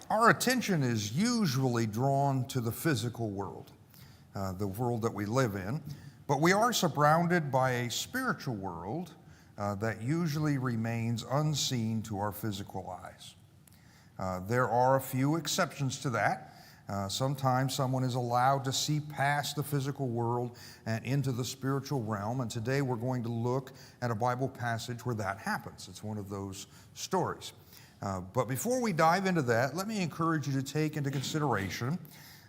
Our attention is usually drawn to the physical world, the world that we live in, but we are surrounded by a spiritual world that usually remains unseen to our physical eyes. There are a few exceptions to that. Sometimes someone is allowed to see past the physical world and into the spiritual realm, and today we're going to look at a Bible passage where that happens. It's one of those stories. But before we dive into that, let me encourage you to take into consideration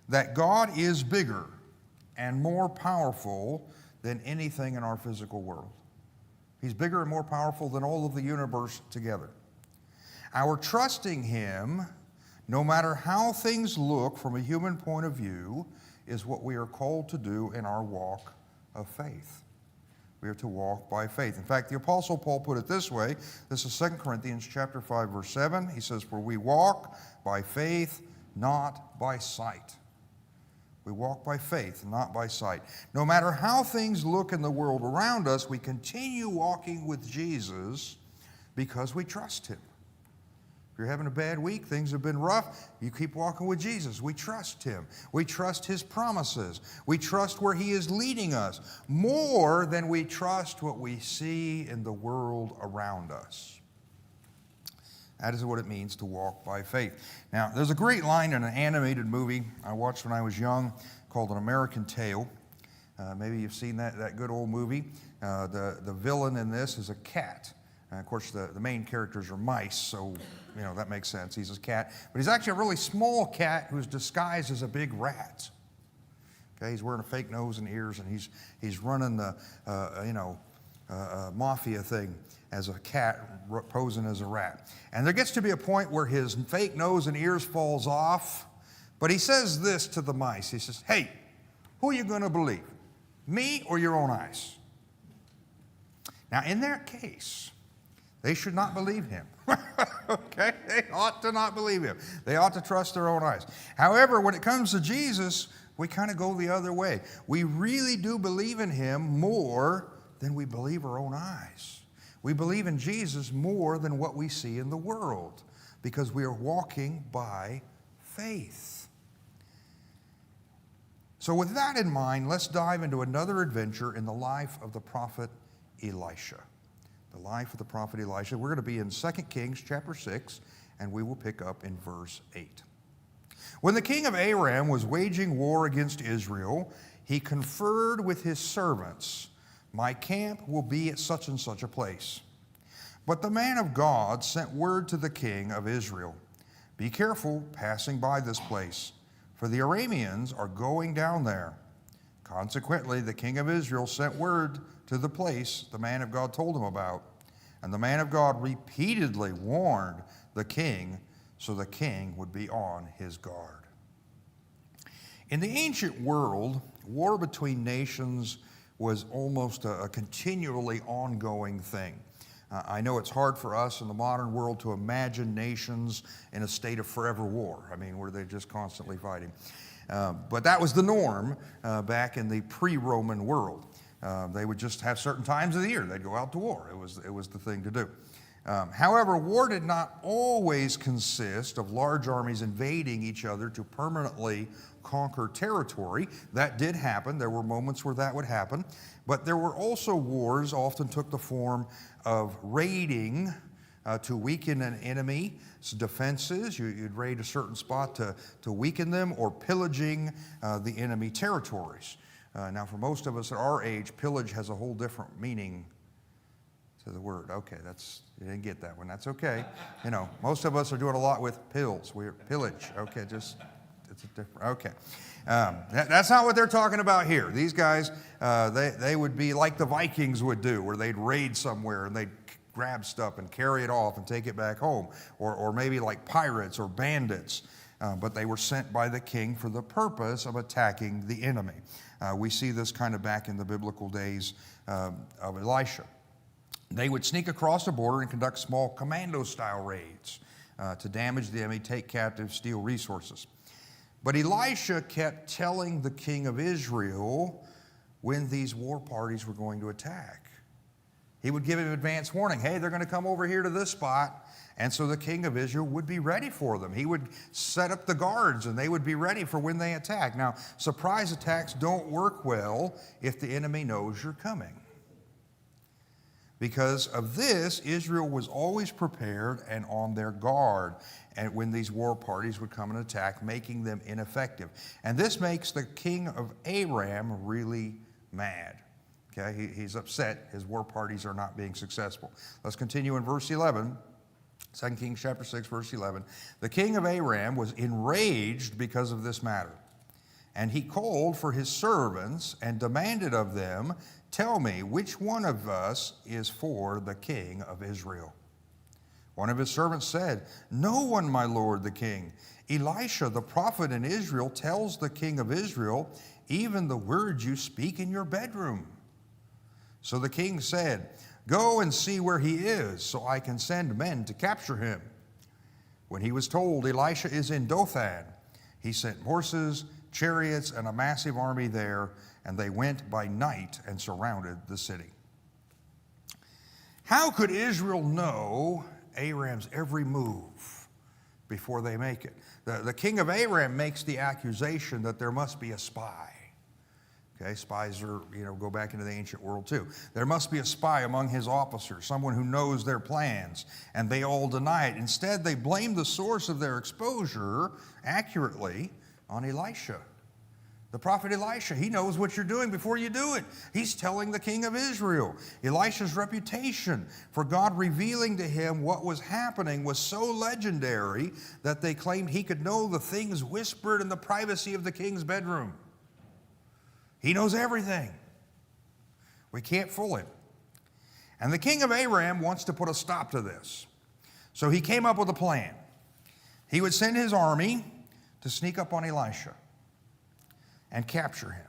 that God is bigger and more powerful than anything in our physical world. He's bigger and more powerful than all of the universe together. Our trusting Him, no matter how things look from a human point of view, is what we are called to do in our walk of faith. We are to walk by faith. In fact, the Apostle Paul put it this way. This is 2 Corinthians chapter 5, verse 7. He says, "For we walk by faith, not by sight." We walk by faith, not by sight. No matter how things look in the world around us, we continue walking with Jesus because we trust Him. If you're having a bad week, things have been rough, you keep walking with Jesus. We trust Him. We trust His promises. We trust where He is leading us more than we trust what we see in the world around us. That is what it means to walk by faith. Now, there's a great line in an animated movie I watched when I was young called An American Tail. Maybe you've seen that good old movie. The villain in this is a cat. Of course, the main characters are mice, so that makes sense. He's a cat. But he's actually a really small cat who's disguised as a big rat. Okay, he's wearing a fake nose and ears, and he's running the mafia thing as a cat posing as a rat. And there gets to be a point where his fake nose and ears falls off, but he says this to the mice. He says, "Hey, who are you going to believe, me or your own eyes?" Now, in that case, they should not believe him. Okay? They ought to not believe him. They ought to trust their own eyes. However, when it comes to Jesus, we kind of go the other way. We really do believe in Him more than we believe our own eyes. We believe in Jesus more than what we see in the world because we are walking by faith. So with that in mind, let's dive into another adventure in the life of the prophet Elisha. The life of the prophet Elisha. We're going to be in 2 Kings chapter 6, and we will pick up in verse 8. When the king of Aram was waging war against Israel, he conferred with his servants, "My camp will be at such and such a place." But the man of God sent word to the king of Israel, "Be careful passing by this place, for the Arameans are going down there." Consequently, the king of Israel sent word to the place the man of God told him about. And the man of God repeatedly warned the king, so the king would be on his guard. In the ancient world, war between nations was almost a continually ongoing thing. I know it's hard for us in the modern world to imagine nations in a state of forever war. Where they're just constantly fighting. But that was the norm back in the pre-Roman world. They would just have certain times of the year they'd go out to war. It was the thing to do. However, war did not always consist of large armies invading each other to permanently conquer territory. That did happen. There were moments where that would happen. But there were also wars often took the form of raiding to weaken an enemy's defenses. You'd raid a certain spot to weaken them, or pillaging the enemy territories. Now, for most of us at our age, pillage has a whole different meaning to the word. Okay, you didn't get that one. That's okay. Most of us are doing a lot with pills. We're pillage. Okay, it's a different. Okay, that's not what they're talking about here. These guys, they would be like the Vikings would do, where they'd raid somewhere and they'd grab stuff and carry it off and take it back home, or maybe like pirates or bandits. But they were sent by the king for the purpose of attacking the enemy. We see this kind of back in the biblical days of Elisha. They would sneak across the border and conduct small commando-style raids to damage the enemy, take captive, steal resources. But Elisha kept telling the king of Israel when these war parties were going to attack. He would give him advance warning. Hey, they're going to come over here to this spot. And so the king of Israel would be ready for them. He would set up the guards, and they would be ready for when they attack. Now, surprise attacks don't work well if the enemy knows you're coming. Because of this, Israel was always prepared and on their guard and when these war parties would come and attack, making them ineffective. And this makes the king of Aram really mad. Okay, he's upset. His war parties are not being successful. Let's continue in verse 11. 2 Kings chapter 6, verse 11. The king of Aram was enraged because of this matter. And he called for his servants and demanded of them, tell me, which one of us is for the king of Israel? One of his servants said, no one, my lord the king. Elisha, the prophet in Israel, tells the king of Israel, even the words you speak in your bedroom. So the king said, go and see where he is, so I can send men to capture him. When he was told, Elisha is in Dothan, he sent horses, chariots, and a massive army there, and they went by night and surrounded the city. How could Israel know Aram's every move before they make it? The king of Aram makes the accusation that there must be a spy. Okay, spies are, go back into the ancient world too. There must be a spy among his officers, someone who knows their plans, and they all deny it. Instead, they blame the source of their exposure accurately on Elisha. The prophet Elisha, he knows what you're doing before you do it. He's telling the king of Israel. Elisha's reputation for God revealing to him what was happening was so legendary that they claimed he could know the things whispered in the privacy of the king's bedroom. He knows everything. We can't fool him. And the king of Aram wants to put a stop to this. So he came up with a plan. He would send his army to sneak up on Elisha and capture him.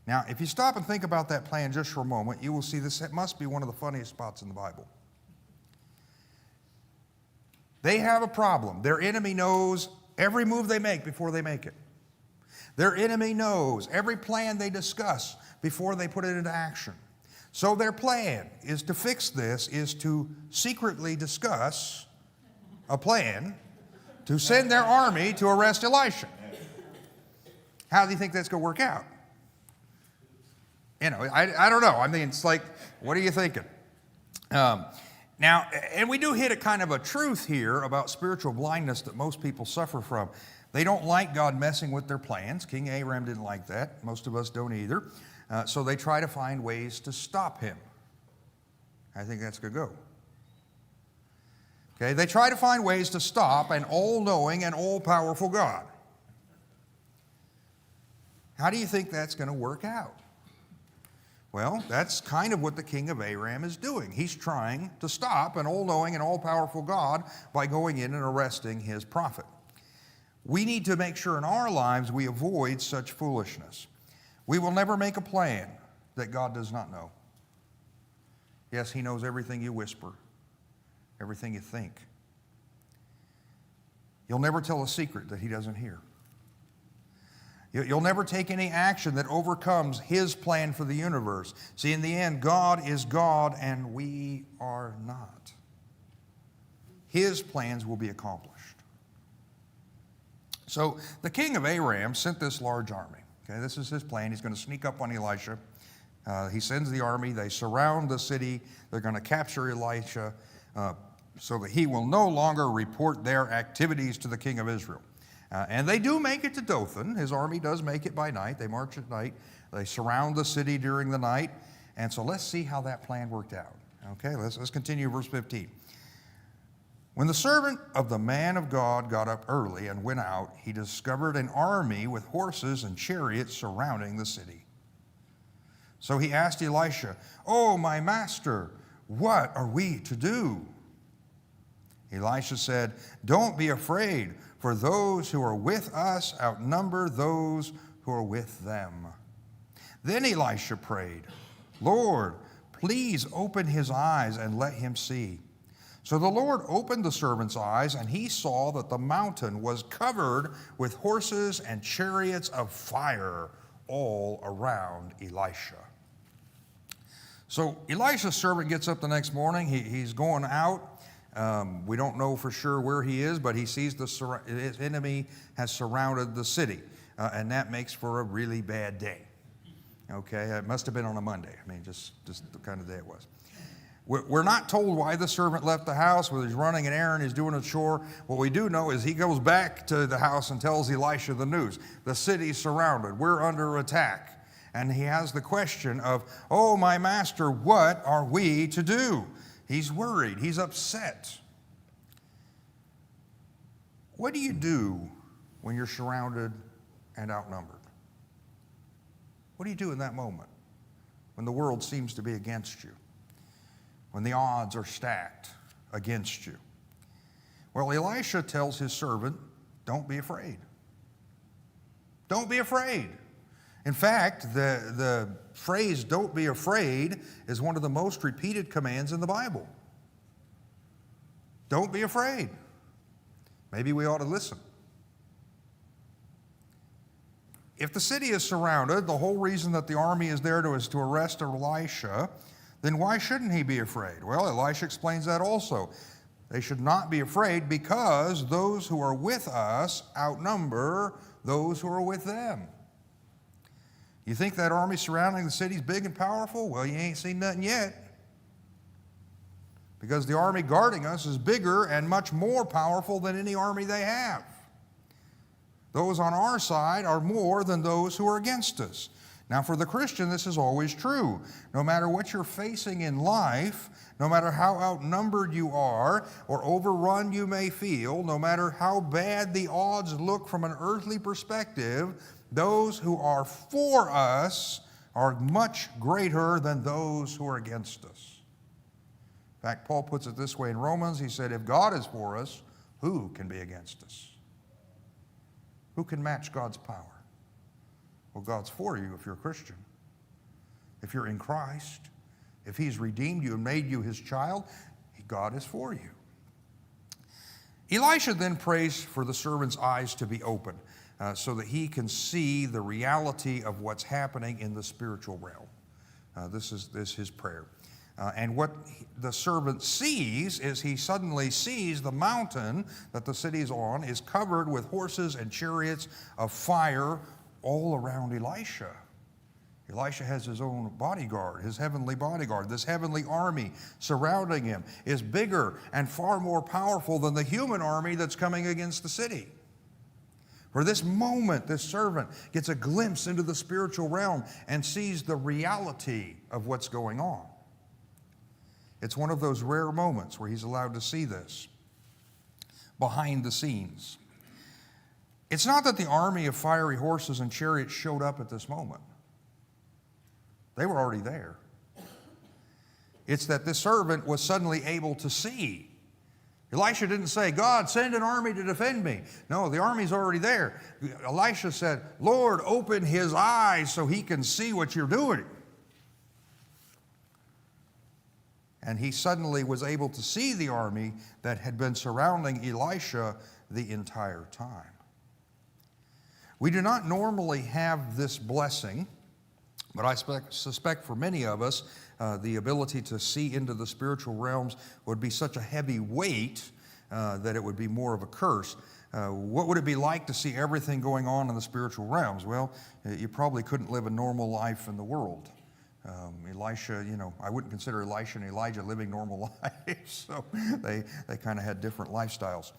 Now, if you stop and think about that plan just for a moment, you will see this must be one of the funniest spots in the Bible. They have a problem. Their enemy knows every move they make before they make it. Their enemy knows every plan they discuss before they put it into action. So their plan is to fix this, is to secretly discuss a plan to send their army to arrest Elisha. How do you think that's going to work out? I don't know. I mean, it's like, what are you thinking? Now, and we do hit a kind of a truth here about spiritual blindness that most people suffer from. They don't like God messing with their plans. King Aram didn't like that. Most of us don't either. So they try to find ways to stop him. I think that's going to go. Okay, they try to find ways to stop an all-knowing and all-powerful God. How do you think that's going to work out? Well, that's kind of what the king of Aram is doing. He's trying to stop an all-knowing and all-powerful God by going in and arresting his prophet. We need to make sure in our lives we avoid such foolishness. We will never make a plan that God does not know. Yes, he knows everything you whisper, everything you think. You'll never tell a secret that he doesn't hear. You'll never take any action that overcomes his plan for the universe. See, in the end, God is God and we are not. His plans will be accomplished. So the king of Aram sent this large army. Okay, this is his plan. He's going to sneak up on Elisha. He sends the army. They surround the city. They're going to capture Elisha so that he will no longer report their activities to the king of Israel. And they do make it to Dothan. His army does make it by night. They march at night. They surround the city during the night. And so let's see how that plan worked out. Okay, let's continue verse 15. When the servant of the man of God got up early and went out, he discovered an army with horses and chariots surrounding the city. So he asked Elisha, "Oh, my master, what are we to do?" Elisha said, "Don't be afraid, for those who are with us outnumber those who are with them." Then Elisha prayed, "Lord, please open his eyes and let him see." So the Lord opened the servant's eyes, and he saw that the mountain was covered with horses and chariots of fire all around Elisha. So Elisha's servant gets up the next morning. He's going out. We don't know for sure where he is, but he sees his enemy has surrounded the city, and that makes for a really bad day. Okay, it must have been on a Monday. I mean, just the kind of day it was. We're not told why the servant left the house, whether he's running an errand, he's doing a chore. What we do know is he goes back to the house and tells Elisha the news. The city's surrounded. We're under attack. And he has the question of, oh, my master, what are we to do? He's worried. He's upset. What do you do when you're surrounded and outnumbered? What do you do in that moment when the world seems to be against you? When the odds are stacked against you? Well, Elisha tells his servant, don't be afraid. Don't be afraid. In fact, the phrase, don't be afraid, is one of the most repeated commands in the Bible. Don't be afraid. Maybe we ought to listen. If the city is surrounded, the whole reason that the army is there is to arrest Elisha, then why shouldn't he be afraid? Well, Elisha explains that also. They should not be afraid because those who are with us outnumber those who are with them. You think that army surrounding the city is big and powerful? Well, you ain't seen nothing yet. Because the army guarding us is bigger and much more powerful than any army they have. Those on our side are more than those who are against us. Now, for the Christian, this is always true. No matter what you're facing in life, no matter how outnumbered you are or overrun you may feel, no matter how bad the odds look from an earthly perspective, those who are for us are much greater than those who are against us. In fact, Paul puts it this way in Romans. He said, if God is for us, who can be against us? Who can match God's power? Well, God's for you if you're a Christian. If you're in Christ, if he's redeemed you and made you his child, God is for you. Elisha then prays for the servant's eyes to be open so that he can see the reality of what's happening in the spiritual realm. This is his prayer. And what the servant sees is he suddenly sees the mountain that the city is on is covered with horses and chariots of fire all around Elisha. Elisha has his own bodyguard, his heavenly bodyguard. This heavenly army surrounding him is bigger and far more powerful than the human army that's coming against the city. For this moment, this servant gets a glimpse into the spiritual realm and sees the reality of what's going on. It's one of those rare moments where he's allowed to see this behind the scenes. It's not that the army of fiery horses and chariots showed up at this moment. They were already there. It's that this servant was suddenly able to see. Elisha didn't say, God, send an army to defend me. No, the army's already there. Elisha said, Lord, open his eyes so he can see what you're doing. And he suddenly was able to see the army that had been surrounding Elisha the entire time. We do not normally have this blessing, but I suspect for many of us, the ability to see into the spiritual realms would be such a heavy weight that it would be more of a curse. What would it be like to see everything going on in the spiritual realms? Well, you probably couldn't live a normal life in the world. Elisha, I wouldn't consider Elisha and Elijah living normal lives, so they kind of had different lifestyles.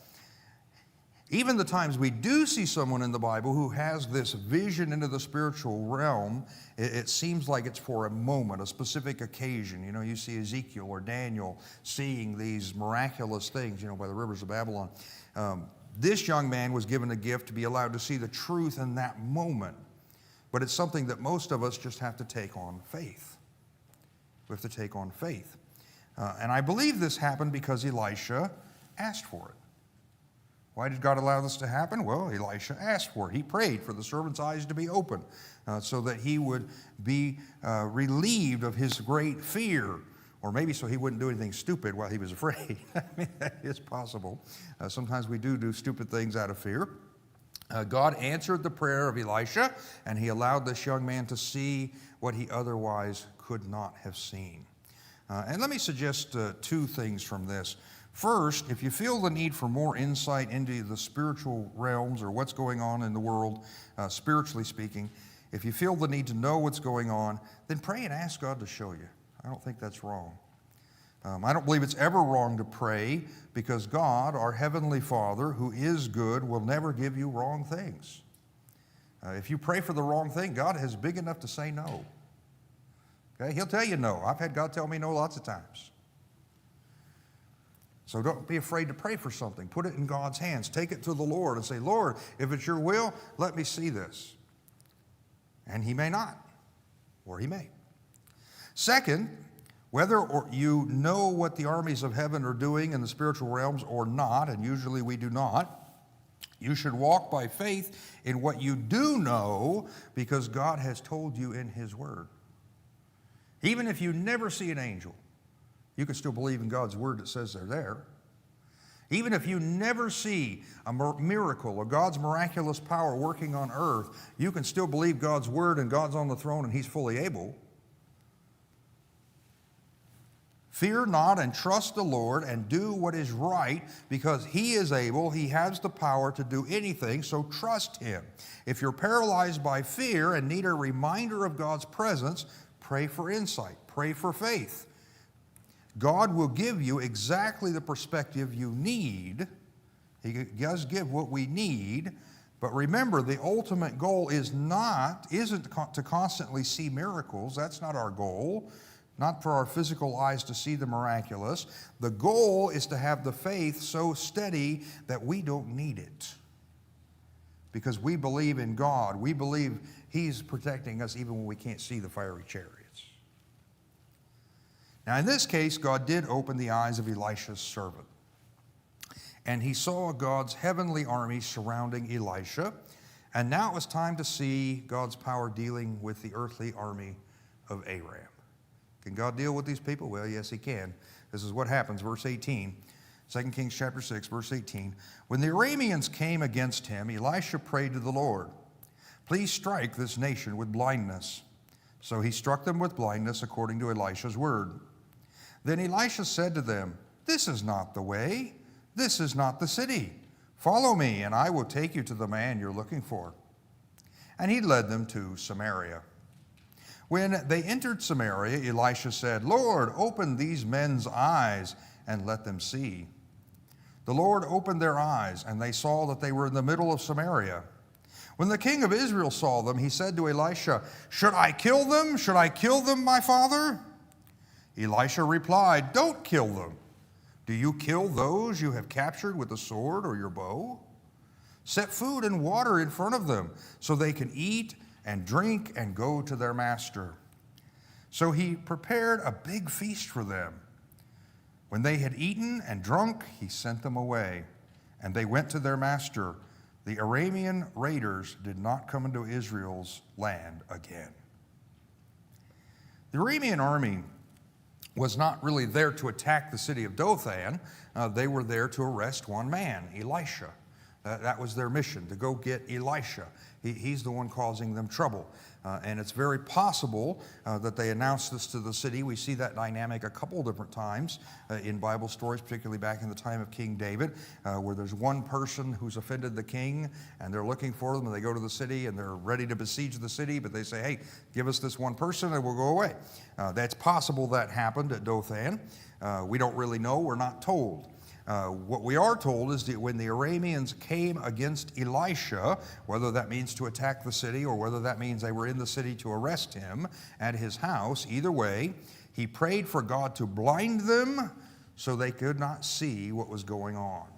Even the times we do see someone in the Bible who has this vision into the spiritual realm, it seems like it's for a moment, a specific occasion. You see Ezekiel or Daniel seeing these miraculous things, by the rivers of Babylon. This young man was given a gift to be allowed to see the truth in that moment. But it's something that most of us just have to take on faith. We have to take on faith. And I believe this happened because Elisha asked for it. Why did God allow this to happen? Well, Elisha asked for it. He prayed for the servant's eyes to be open so that he would be relieved of his great fear, or maybe so he wouldn't do anything stupid while he was afraid. I mean, that is possible. Sometimes we do stupid things out of fear. God answered the prayer of Elisha, and he allowed this young man to see what he otherwise could not have seen. And let me suggest two things from this. First, if you feel the need for more insight into the spiritual realms or what's going on in the world, spiritually speaking, if you feel the need to know what's going on, then pray and ask God to show you. I don't think that's wrong. I don't believe it's ever wrong to pray, because God, our Heavenly Father, who is good, will never give you wrong things. If you pray for the wrong thing, God is big enough to say no. Okay? He'll tell you no. I've had God tell me no lots of times. So don't be afraid to pray for something. Put it in God's hands. Take it to the Lord and say, Lord, if it's your will, let me see this. And he may not, or he may. Second, whether you know what the armies of heaven are doing in the spiritual realms or not, and usually we do not, you should walk by faith in what you do know, because God has told you in his word. Even if you never see an angel, you can still believe in God's word that says they're there. Even if you never see a miracle or God's miraculous power working on earth, you can still believe God's word and God's on the throne and he's fully able. Fear not and trust the Lord and do what is right, because he is able, he has the power to do anything, so trust him. If you're paralyzed by fear and need a reminder of God's presence, pray for insight, pray for faith. God will give you exactly the perspective you need. He does give what we need, but remember, the ultimate goal isn't to constantly see miracles. That's not our goal. Not for our physical eyes to see the miraculous. The goal is to have the faith so steady that we don't need it. Because we believe in God. We believe he's protecting us even when we can't see the fiery chariots. Now in this case, God did open the eyes of Elisha's servant. And he saw God's heavenly army surrounding Elisha. And now it was time to see God's power dealing with the earthly army of Aram. Can God deal with these people? Well, yes, he can. This is what happens, verse 18, 2 Kings chapter 6, verse 18. When the Arameans came against him, Elisha prayed to the Lord, please strike this nation with blindness. So he struck them with blindness according to Elisha's word. Then Elisha said to them, this is not the way. This is not the city. Follow me, and I will take you to the man you're looking for. And he led them to Samaria. When they entered Samaria, Elisha said, Lord, open these men's eyes and let them see. The Lord opened their eyes, and they saw that they were in the middle of Samaria. When the king of Israel saw them, he said to Elisha, should I kill them? Should I kill them, my father? Elisha replied, don't kill them. Do you kill those you have captured with the sword or your bow? Set food and water in front of them so they can eat and drink and go to their master. So he prepared a big feast for them. When they had eaten and drunk, he sent them away, and they went to their master. The Aramean raiders did not come into Israel's land again. The Aramean army was not really there to attack the city of Dothan. They were there to arrest one man, Elisha. That was their mission, to go get Elisha. He's the one causing them trouble. And it's very possible that they announced this to the city. We see that dynamic a couple different times in Bible stories, particularly back in the time of King David, where there's one person who's offended the king, and they're looking for them, and they go to the city, and they're ready to besiege the city, but they say, hey, give us this one person, and we'll go away. That's possible that happened at Dothan. We don't really know. We're not told. What we are told is that when the Arameans came against Elisha, whether that means to attack the city or whether that means they were in the city to arrest him at his house, either way, he prayed for God to blind them so they could not see what was going on.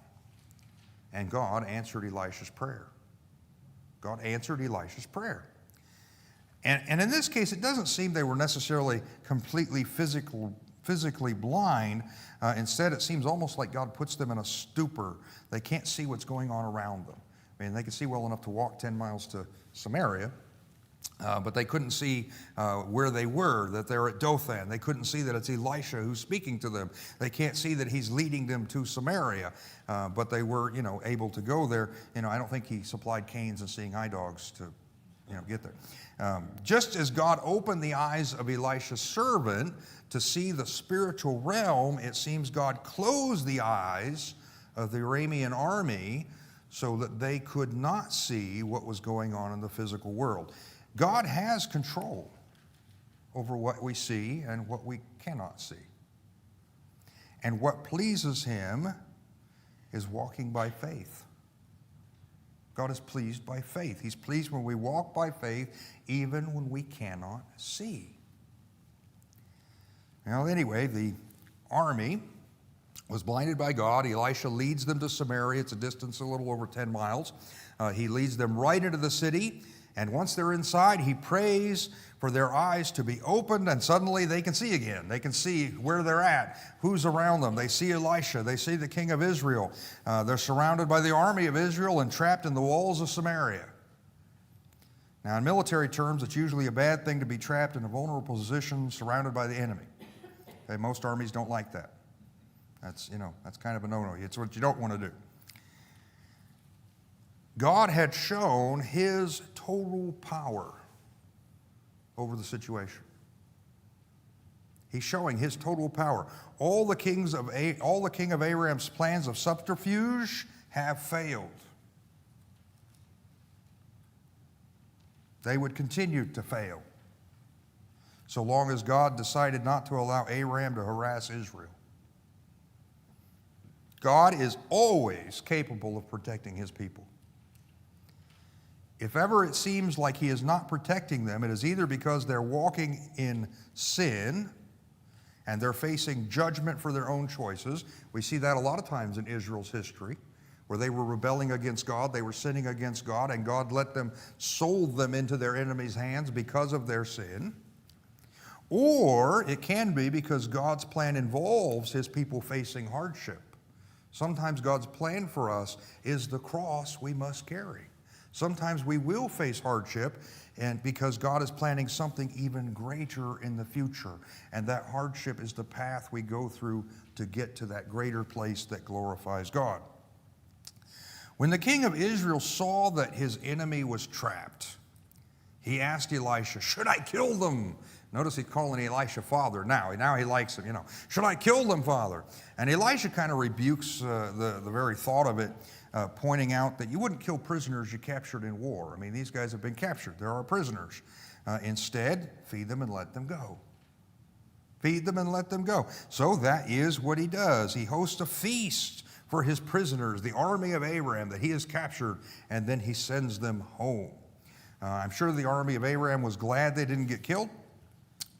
And God answered Elisha's prayer. God answered Elisha's prayer. And in this case, it doesn't seem they were necessarily completely physically blind. Instead, it seems almost like God puts them in a stupor. They can't see what's going on around them. I mean, they can see well enough to walk 10 miles to Samaria, But they couldn't see where they were, that they're at Dothan. They couldn't see that it's Elisha who's speaking to them. They can't see that he's leading them to Samaria. But they were, able to go there. I don't think he supplied canes and seeing eye dogs to, get there. Just as God opened the eyes of Elisha's servant to see the spiritual realm, it seems God closed the eyes of the Aramean army so that they could not see what was going on in the physical world. God has control over what we see and what we cannot see. And what pleases him is walking by faith. God is pleased by faith. He's pleased when we walk by faith, even when we cannot see. Well, anyway, the army was blinded by God. Elisha leads them to Samaria. It's a distance a little over 10 miles. He leads them right into the city. And once they're inside, he prays for their eyes to be opened, and suddenly they can see again. They can see where they're at, who's around them. They see Elisha. They see the king of Israel. They're surrounded by the army of Israel and trapped in the walls of Samaria. Now, in military terms, it's usually a bad thing to be trapped in a vulnerable position surrounded by the enemy. Okay, most armies don't like that. That's kind of a no-no. It's what you don't want to do. God had shown his total power over the situation. He's showing his total power. All the king of Aram's plans of subterfuge have failed. They would continue to fail so long as God decided not to allow Aram to harass Israel. God is always capable of protecting his people. If ever it seems like he is not protecting them, it is either because they're walking in sin and they're facing judgment for their own choices. We see that a lot of times in Israel's history, where they were rebelling against God, they were sinning against God, and God sold them into their enemies' hands because of their sin. Or it can be because God's plan involves his people facing hardship. Sometimes God's plan for us is the cross we must carry. Sometimes we will face hardship, and because God is planning something even greater in the future. And that hardship is the path we go through to get to that greater place that glorifies God. When the king of Israel saw that his enemy was trapped, he asked Elisha, "Should I kill them?" Notice he's calling Elisha father now. Now he likes him, "Should I kill them, father?" And Elisha kind of rebukes the very thought of it, pointing out that you wouldn't kill prisoners you captured in war. I mean, these guys have been captured. There are prisoners. Instead, feed them and let them go. Feed them and let them go. So that is what he does. He hosts a feast for his prisoners, the army of Aram that he has captured, and then he sends them home. I'm sure the army of Aram was glad they didn't get killed.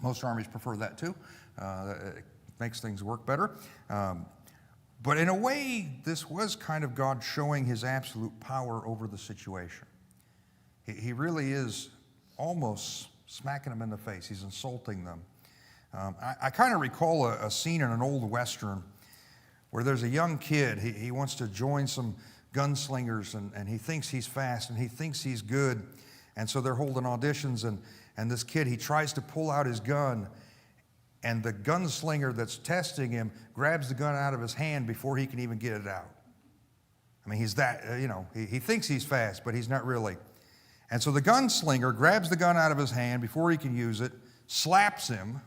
Most armies prefer that too. It makes things work better. But in a way, this was kind of God showing his absolute power over the situation. He really is almost smacking them in the face. He's insulting them. I kind of recall a scene in an old Western where there's a young kid. He wants to join some gunslingers, and he thinks he's fast, and he thinks he's good. And so they're holding auditions, and this kid, he tries to pull out his gun, and the gunslinger that's testing him grabs the gun out of his hand before he can even get it out. I mean, he's that, he thinks he's fast, but he's not really. And so the gunslinger grabs the gun out of his hand before he can use it, slaps him,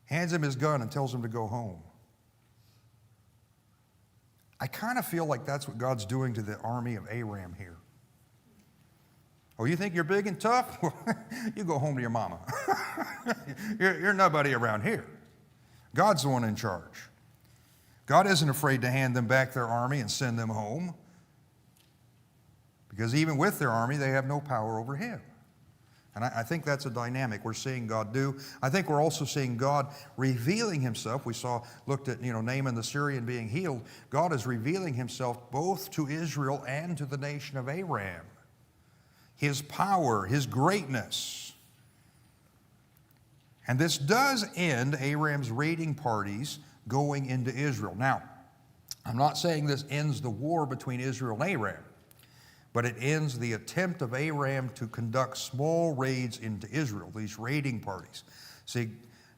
hands him his gun, and tells him to go home. I kind of feel like that's what God's doing to the army of Aram here. Oh, you think you're big and tough? You go home to your mama. You're nobody around here. God's the one in charge. God isn't afraid to hand them back their army and send them home, because even with their army, they have no power over him. And I think that's a dynamic we're seeing God do. I think we're also seeing God revealing himself. We looked at, Naaman the Syrian being healed. God is revealing himself both to Israel and to the nation of Aram. His power, his greatness. And this does end Aram's raiding parties going into Israel. Now, I'm not saying this ends the war between Israel and Aram, but it ends the attempt of Aram to conduct small raids into Israel, these raiding parties. See,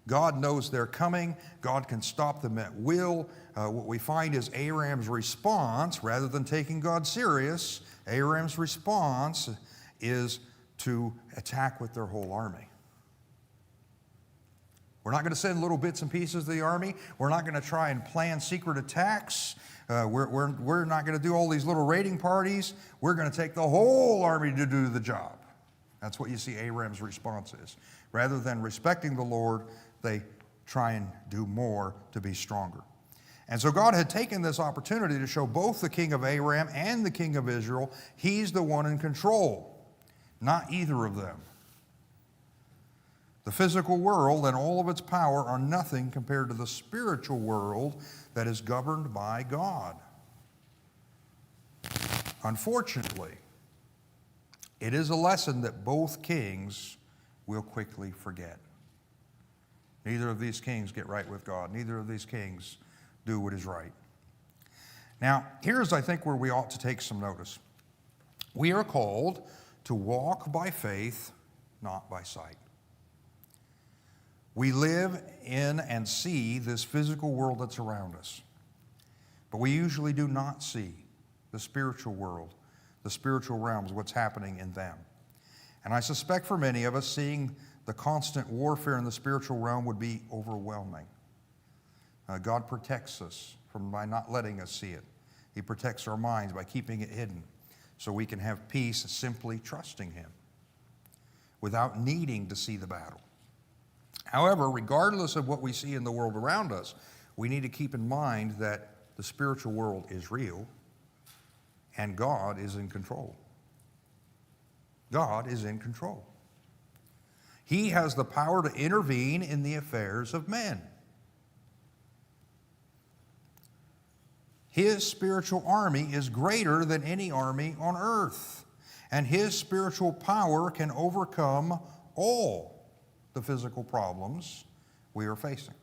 God knows they're coming. God can stop them at will. What we find is Aram's response, rather than taking God serious, Aram's response is to attack with their whole army. We're not going to send little bits and pieces of the army. We're not going to try and plan secret attacks. We're not going to do all these little raiding parties. We're going to take the whole army to do the job. That's what you see Aram's response is. Rather than respecting the Lord, they try and do more to be stronger. And so God had taken this opportunity to show both the king of Aram and the king of Israel, he's the one in control, not either of them. The physical world and all of its power are nothing compared to the spiritual world that is governed by God. Unfortunately, it is a lesson that both kings will quickly forget. Neither of these kings get right with God. Neither of these kings do what is right. Now, here's, I think, where we ought to take some notice. We are called to walk by faith, not by sight. We live in and see this physical world that's around us, but we usually do not see the spiritual world, the spiritual realms, what's happening in them. And I suspect for many of us, seeing the constant warfare in the spiritual realm would be overwhelming. God protects us by not letting us see it. He protects our minds by keeping it hidden so we can have peace simply trusting Him without needing to see the battle. However, regardless of what we see in the world around us, we need to keep in mind that the spiritual world is real and God is in control. God is in control. He has the power to intervene in the affairs of men. His spiritual army is greater than any army on earth, and His spiritual power can overcome all the physical problems we are facing.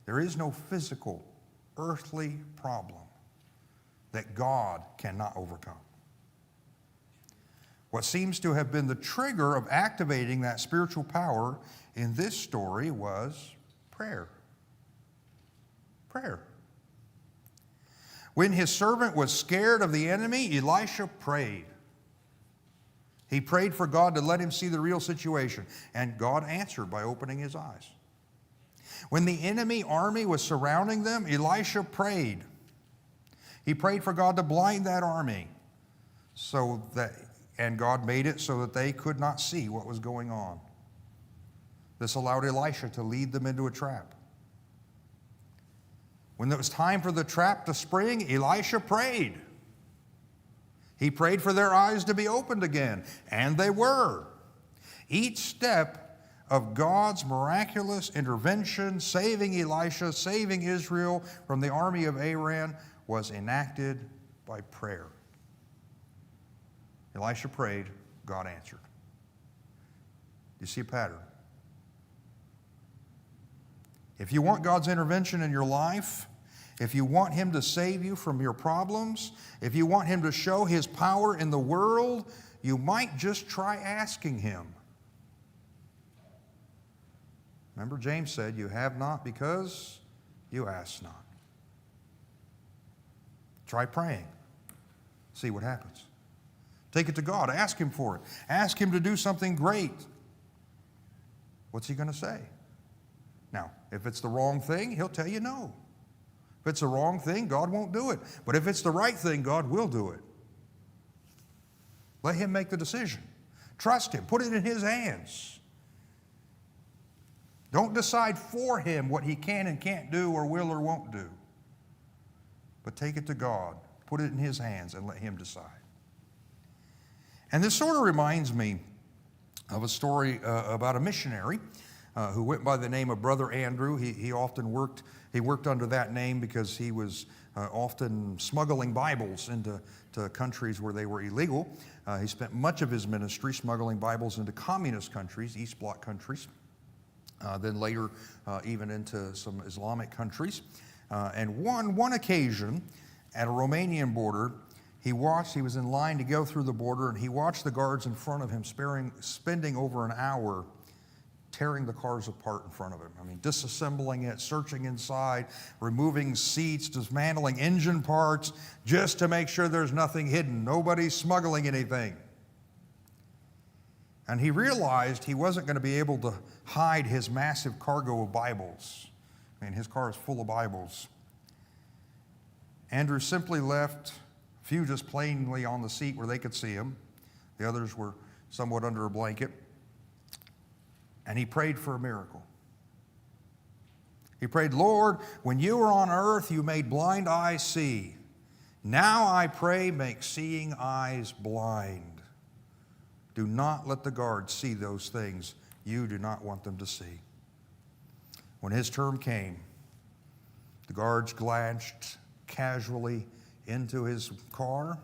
There is no physical, earthly problem that God cannot overcome. What seems to have been the trigger of activating that spiritual power in this story was prayer. Prayer. When his servant was scared of the enemy, Elisha prayed. He prayed for God to let him see the real situation, and God answered by opening his eyes. When the enemy army was surrounding them, Elisha prayed. He prayed for God to blind that army, and God made it so that they could not see what was going on. This allowed Elisha to lead them into a trap. When it was time for the trap to spring, Elisha prayed. He prayed for their eyes to be opened again, and they were. Each step of God's miraculous intervention, saving Elisha, saving Israel from the army of Aram, was enacted by prayer. Elisha prayed, God answered. You see a pattern? If you want God's intervention in your life, if you want Him to save you from your problems, if you want Him to show His power in the world, you might just try asking Him. Remember, James said, you have not because you ask not. Try praying. See what happens. Take it to God. Ask Him for it. Ask Him to do something great. What's He going to say? Now, if it's the wrong thing, He'll tell you no. If it's the wrong thing, God won't do it. But if it's the right thing, God will do it. Let Him make the decision. Trust Him. Put it in His hands. Don't decide for Him what He can and can't do or will or won't do. But take it to God. Put it in His hands and let Him decide. And this sort of reminds me of a story about a missionary who went by the name of Brother Andrew. He often worked under that name because he was often smuggling Bibles into countries where they were illegal. He spent much of his ministry smuggling Bibles into communist countries, East Bloc countries, then later even into some Islamic countries. And one occasion at a Romanian border, he was in line to go through the border, and he watched the guards in front of him spending over an hour tearing the cars apart in front of him. I mean, disassembling it, searching inside, removing seats, dismantling engine parts, just to make sure there's nothing hidden. Nobody's smuggling anything. And he realized he wasn't going to be able to hide his massive cargo of Bibles. I mean, his car is full of Bibles. Andrew simply left a few just plainly on the seat where they could see him. The others were somewhat under a blanket. And he prayed for a miracle. He prayed, Lord, when you were on earth, you made blind eyes see. Now I pray, make seeing eyes blind. Do not let the guards see those things you do not want them to see. When his term came, the guards glanced casually into his car,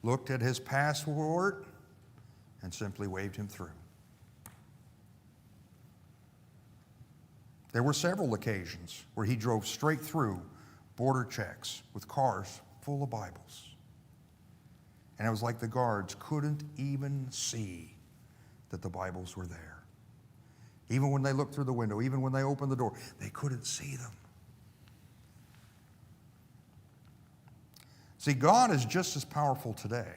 looked at his passport, and simply waved him through. There were several occasions where he drove straight through border checks with cars full of Bibles. And it was like the guards couldn't even see that the Bibles were there. Even when they looked through the window, even when they opened the door, they couldn't see them. See, God is just as powerful today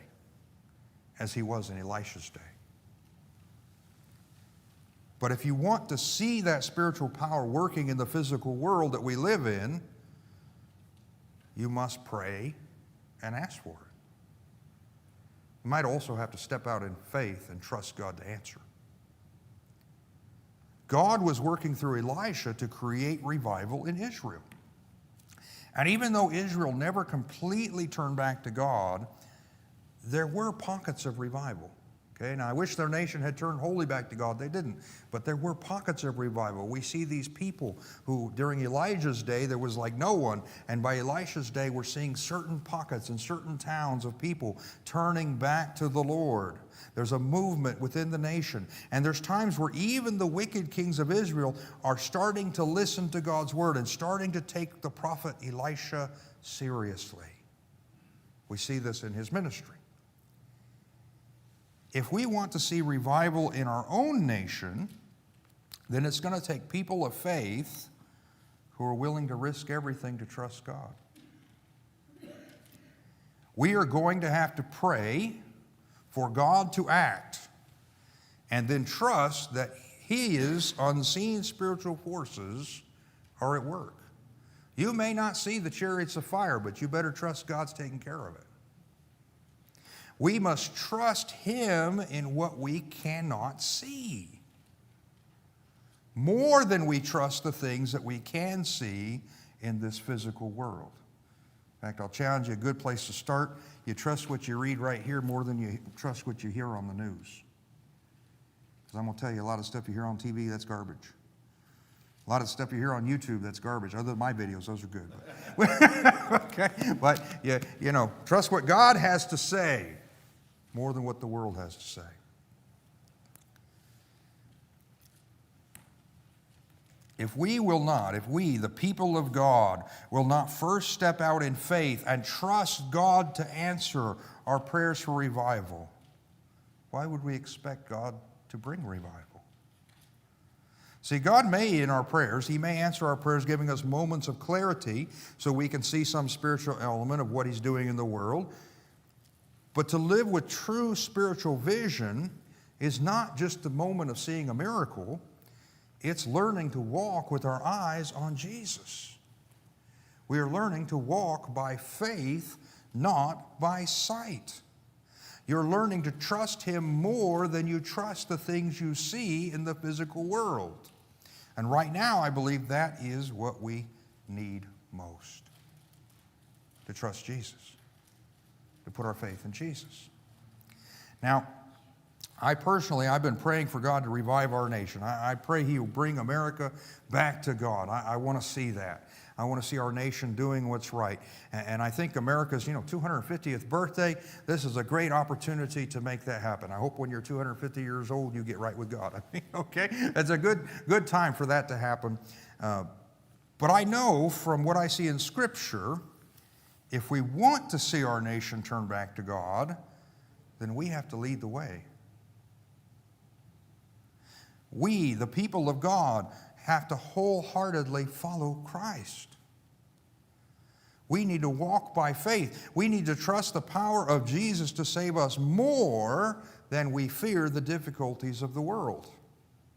as he was in Elisha's day. But if you want to see that spiritual power working in the physical world that we live in, you must pray and ask for it. You might also have to step out in faith and trust God to answer. God was working through Elisha to create revival in Israel. And even though Israel never completely turned back to God, there were pockets of revival. Okay, now I wish their nation had turned wholly back to God. They didn't. But there were pockets of revival. We see these people who, during Elijah's day, there was like no one. And by Elisha's day, we're seeing certain pockets in certain towns of people turning back to the Lord. There's a movement within the nation. And there's times where even the wicked kings of Israel are starting to listen to God's word and starting to take the prophet Elisha seriously. We see this in his ministry. If we want to see revival in our own nation, then it's going to take people of faith who are willing to risk everything to trust God. We are going to have to pray for God to act and then trust that his unseen spiritual forces are at work. You may not see the chariots of fire, but you better trust God's taking care of it. We must trust him in what we cannot see, more than we trust the things that we can see in this physical world. In fact, I'll challenge you, a good place to start, you trust what you read right here more than you trust what you hear on the news. Because I'm going to tell you, a lot of stuff you hear on TV, that's garbage. A lot of stuff you hear on YouTube, that's garbage. Other than my videos, those are good. Okay, but you know, trust what God has to say more than what the world has to say. If we, the people of God, will not first step out in faith and trust God to answer our prayers for revival, why would we expect God to bring revival? See, God may, in our prayers, he may answer our prayers giving us moments of clarity so we can see some spiritual element of what he's doing in the world. But to live with true spiritual vision is not just the moment of seeing a miracle. It's learning to walk with our eyes on Jesus. We are learning to walk by faith, not by sight. You're learning to trust him more than you trust the things you see in the physical world. And right now, I believe that is what we need most. To trust Jesus. To put our faith in Jesus. Now, I've been praying for God to revive our nation. I pray he will bring America back to God. I want to see that. I want to see our nation doing what's right. And I think America's 250th birthday, this is a great opportunity to make that happen. I hope when you're 250 years old, you get right with God. Okay? It's a good time for that to happen. But I know from what I see in Scripture, If we want to see our nation turn back to God, then we have to lead the way. We, the people of God, have to wholeheartedly follow Christ. We need to walk by faith. We need to trust the power of Jesus to save us more than we fear the difficulties of the world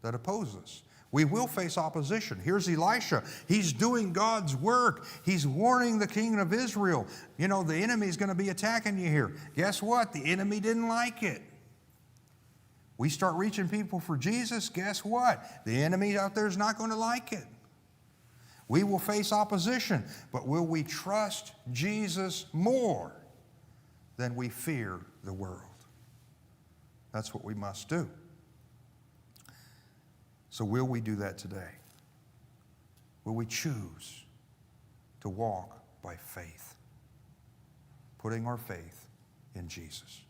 that oppose us. We will face opposition. Here's Elisha. He's doing God's work. He's warning the king of Israel. You know, the enemy's going to be attacking you here. Guess what? The enemy didn't like it. We start reaching people for Jesus, guess what? The enemy out there is not going to like it. We will face opposition, but will we trust Jesus more than we fear the world? That's what we must do. So will we do that today? Will we choose to walk by faith, putting our faith in Jesus?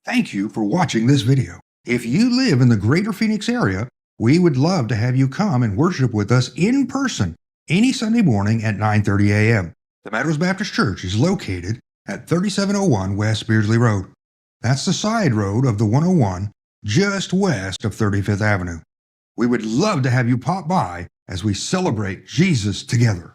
Thank you for watching this video. If you live in the greater Phoenix area, we would love to have you come and worship with us in person any Sunday morning at 9:30 a.m. The Meadows Baptist Church is located at 3701 West Beardsley Road. That's the side road of the 101 just west of 35th Avenue. We would love to have you pop by as we celebrate Jesus together.